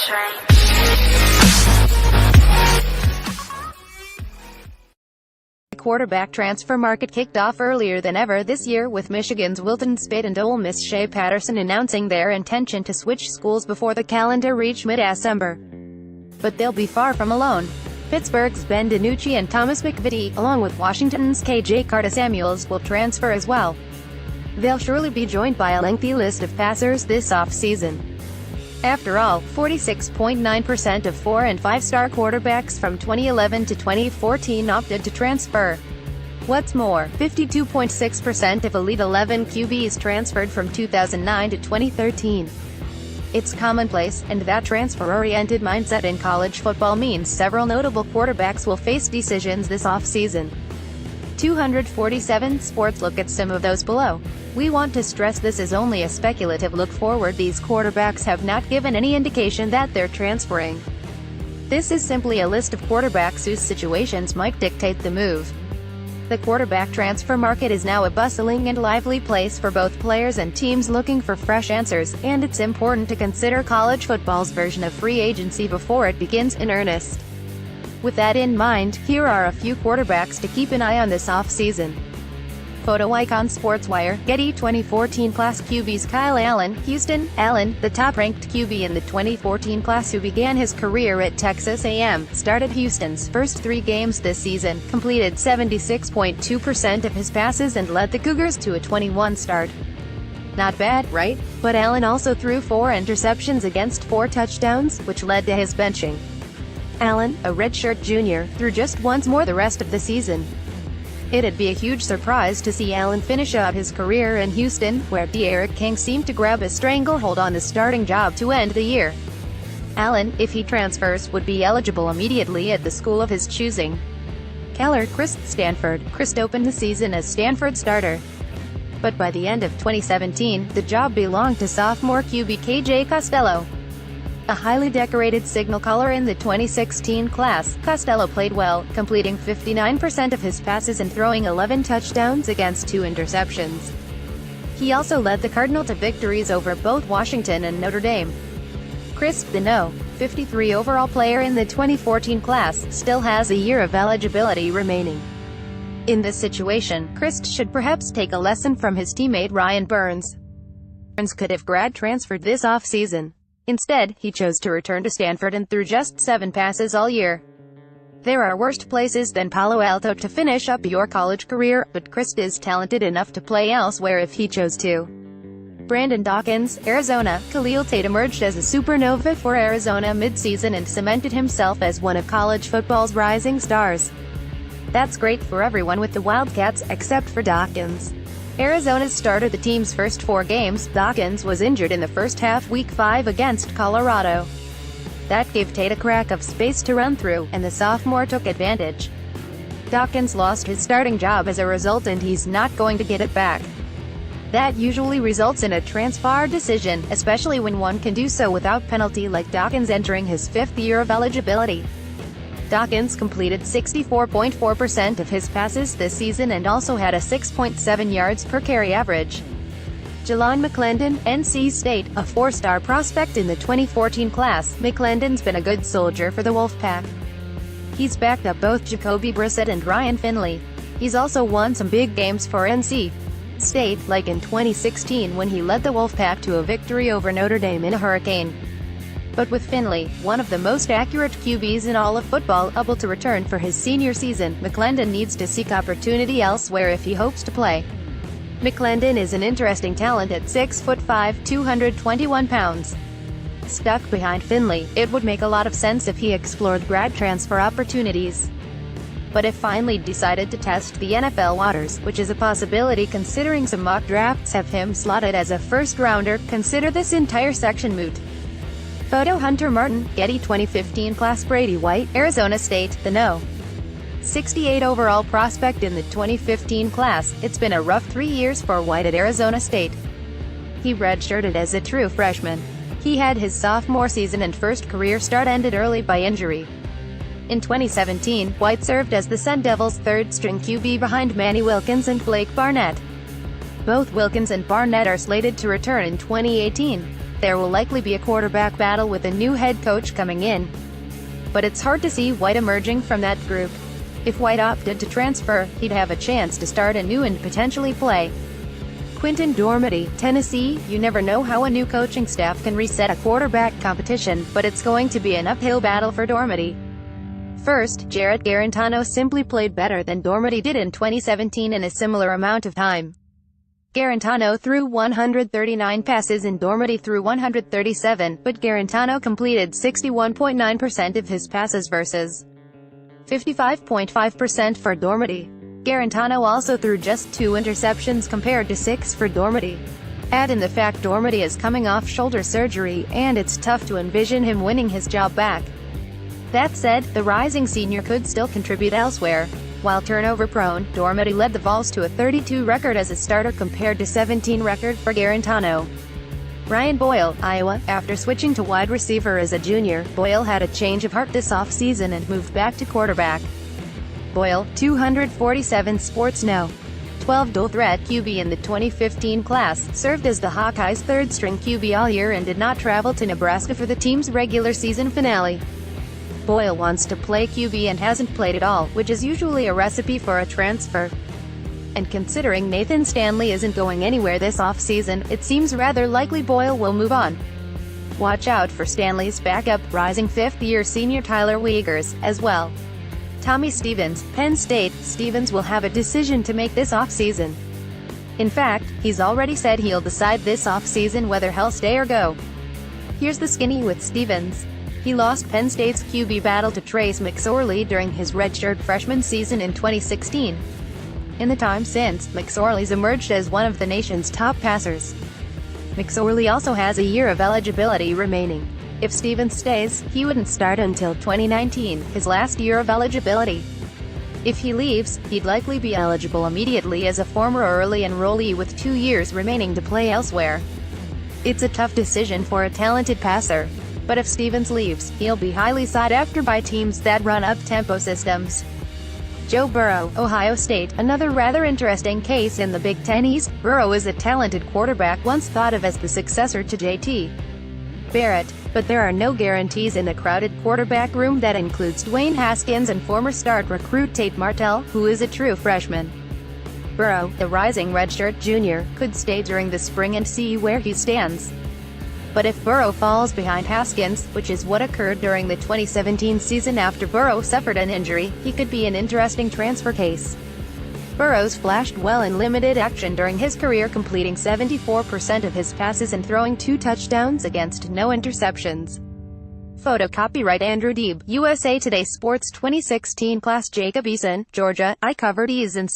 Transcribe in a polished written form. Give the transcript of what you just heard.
The quarterback transfer market kicked off earlier than ever this year, with Michigan's Wilton Speight and Ole Miss Shea Patterson announcing their intention to switch schools before the calendar reached mid-December. But they'll be far from alone. Pittsburgh's Ben DiNucci and Thomas McVitie, along with Washington's KJ Carta-Samuels, will transfer as well. They'll surely be joined by a lengthy list of passers this off-season. After all, 46.9% of 4- and 5-star quarterbacks from 2011 to 2014 opted to transfer. What's more, 52.6% of Elite 11 QBs transferred from 2009 to 2013. It's commonplace, and that transfer-oriented mindset in college football means several notable quarterbacks will face decisions this offseason. 247 Sports look at some of those below. We want to stress this is only a speculative look forward. These quarterbacks have not given any indication that they're transferring. This is simply a list of quarterbacks whose situations might dictate the move. The quarterback transfer market is now a bustling and lively place for both players and teams looking for fresh answers, and it's important to consider college football's version of free agency before it begins in earnest. With that in mind, here are a few quarterbacks to keep an eye on this offseason. Photo icon SportsWire, Getty 2014 class QBs Kyle Allen, Houston. Allen, the top-ranked QB in the 2014 class who began his career at Texas A&M, started Houston's first 3 games this season, completed 76.2% of his passes and led the Cougars to a 21 start. Not bad, right? But Allen also threw 4 interceptions against 4 touchdowns, which led to his benching. Allen, a redshirt junior, threw just once more the rest of the season. It'd be a huge surprise to see Allen finish out his career in Houston, where D'Eriq King seemed to grab a stranglehold on the starting job to end the year. Allen, if he transfers, would be eligible immediately at the school of his choosing. Keller, Chris. Stanford. Chris opened the season as Stanford starter. But by the end of 2017, the job belonged to sophomore QB KJ Costello. A highly decorated signal caller in the 2016 class, Costello played well, completing 59% of his passes and throwing 11 touchdowns against 2 interceptions. He also led the Cardinal to victories over both Washington and Notre Dame. Chris, the No. 53 overall player in the 2014 class, still has a year of eligibility remaining. In this situation, Chris should perhaps take a lesson from his teammate Ryan Burns. Burns could have grad transferred this offseason. Instead, he chose to return to Stanford and threw just 7 passes all year. There are worse places than Palo Alto to finish up your college career, but Chris is talented enough to play elsewhere if he chose to. Brandon Dawkins, Arizona. Khaleel Tate emerged as a supernova for Arizona mid-season and cemented himself as one of college football's rising stars. That's great for everyone with the Wildcats, except for Dawkins. Arizona started the team's first 4 games. Dawkins was injured in the first half Week 5 against Colorado. That gave Tate a crack of space to run through, and the sophomore took advantage. Dawkins lost his starting job as a result, and he's not going to get it back. That usually results in a transfer decision, especially when one can do so without penalty, like Dawkins entering his 5th year of eligibility. Dawkins completed 64.4% of his passes this season and also had a 6.7 yards per carry average. Jalan Mcclendon, NC State, a 4-star prospect in the 2014 class, Mcclendon's been a good soldier for the Wolfpack. He's backed up both Jacoby Brissett and Ryan Finley. He's also won some big games for NC State, like in 2016 when he led the Wolfpack to a victory over Notre Dame in a hurricane. But with Finley, one of the most accurate QBs in all of football, able to return for his senior season, Mcclendon needs to seek opportunity elsewhere if he hopes to play. Mcclendon is an interesting talent at 6'5", 221 pounds. Stuck behind Finley, it would make a lot of sense if he explored grad transfer opportunities. But if Finley decided to test the NFL waters, which is a possibility considering some mock drafts have him slotted as a first-rounder, consider this entire section moot. Photo Hunter Martin, Getty 2015 class. Brady White, Arizona State, the No. 68 overall prospect in the 2015 class. It's been a rough 3 years for White at Arizona State. He redshirted as a true freshman. He had his sophomore season and first career start ended early by injury. In 2017, White served as the Sun Devils' third-string QB behind Manny Wilkins and Blake Barnett. Both Wilkins and Barnett are slated to return in 2018. There will likely be a quarterback battle with a new head coach coming in, but it's hard to see White emerging from that group. If White opted to transfer, he'd have a chance to start anew and potentially play. Quinton Dormady, Tennessee. You never know how a new coaching staff can reset a quarterback competition, but it's going to be an uphill battle for Dormady. First, Jarret Tahno simply played better than Dormady did in 2017 in a similar amount of time. Tahno threw 139 passes and Dormady threw 137, but Tahno completed 61.9% of his passes versus 55.5% for Dormady. Tahno also threw just 2 interceptions compared to 6 for Dormady. Add in the fact Dormady is coming off shoulder surgery, and it's tough to envision him winning his job back. That said, the rising senior could still contribute elsewhere. While turnover-prone, Dormady led the Vols to a 32 record as a starter compared to 17 record for Tahno. Ryan Boyle, Iowa. After switching to wide receiver as a junior, Boyle had a change of heart this offseason and moved back to quarterback. Boyle, 247 Sports Now. 12 dual-threat QB in the 2015 class, served as the Hawkeyes' third-string QB all year and did not travel to Nebraska for the team's regular season finale. Boyle wants to play QB and hasn't played at all, which is usually a recipe for a transfer. And considering Nathan Stanley isn't going anywhere this offseason, it seems rather likely Boyle will move on. Watch out for Stanley's backup, rising fifth-year senior Tyler Wiegers, as well. Tommy Stevens, Penn State. Stevens will have a decision to make this offseason. In fact, he's already said he'll decide this offseason whether he'll stay or go. Here's the skinny with Stevens. He lost Penn State's QB battle to Trace McSorley during his redshirt freshman season in 2016. In the time since, McSorley's emerged as one of the nation's top passers. McSorley also has a year of eligibility remaining. If Stevens stays, he wouldn't start until 2019, his last year of eligibility. If he leaves, he'd likely be eligible immediately as a former early enrollee with 2 years remaining to play elsewhere. It's a tough decision for a talented passer. But if Stevens leaves, he'll be highly sought after by teams that run up-tempo systems. Joe Burrow, Ohio State. Another rather interesting case in the Big Ten East. Burrow is a talented quarterback once thought of as the successor to J.T. Barrett, but there are no guarantees in the crowded quarterback room that includes Dwayne Haskins and former start recruit Tate Martell, who is a true freshman. Burrow, the rising redshirt junior, could stay during the spring and see where he stands. But if Burrow falls behind Haskins, which is what occurred during the 2017 season after Burrow suffered an injury, he could be an interesting transfer case. Burrow's flashed well in limited action during his career, completing 74% of his passes and throwing 2 touchdowns against no interceptions. Photo copyright Andrew Deeb, USA Today Sports 2016 class. Jacob Eason, Georgia. I covered Eason.